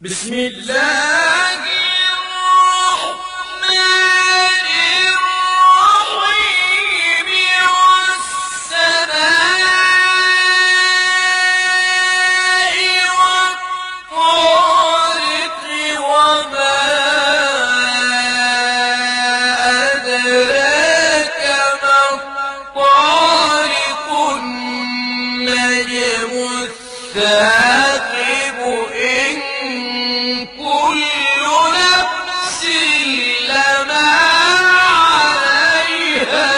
بسم الله الرحمن الرحيم والسماء والطارق وما أدراك ما الطارق النجم الثاقب إن كل نفس لما عليها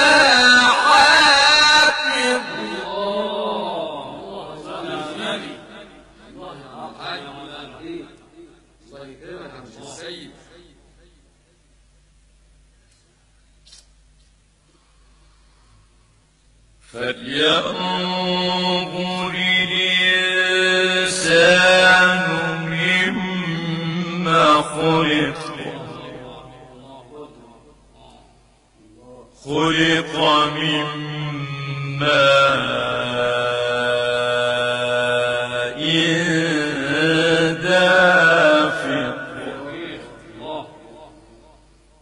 حافظ. فلينظر الإنسان مما خلق من ماء دافق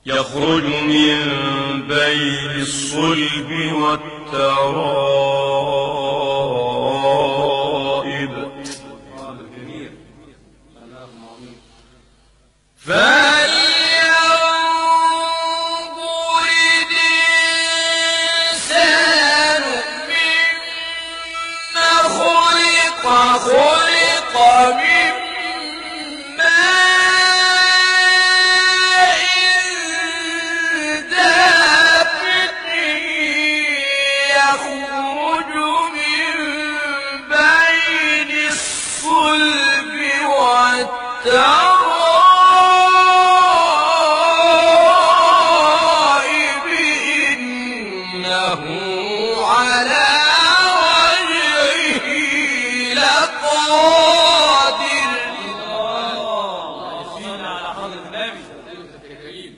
يخرج من بين الصلب والترائب فلينظر الإنسان مما خلق من ماء دافق يخرج من بين الصلب والترائب إنه على وجهه لقادر. على حضرة النبي الكريم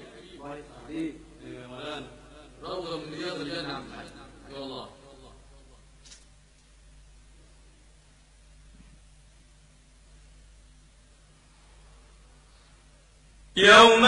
روضة من رياض الجنة. يا الله يوم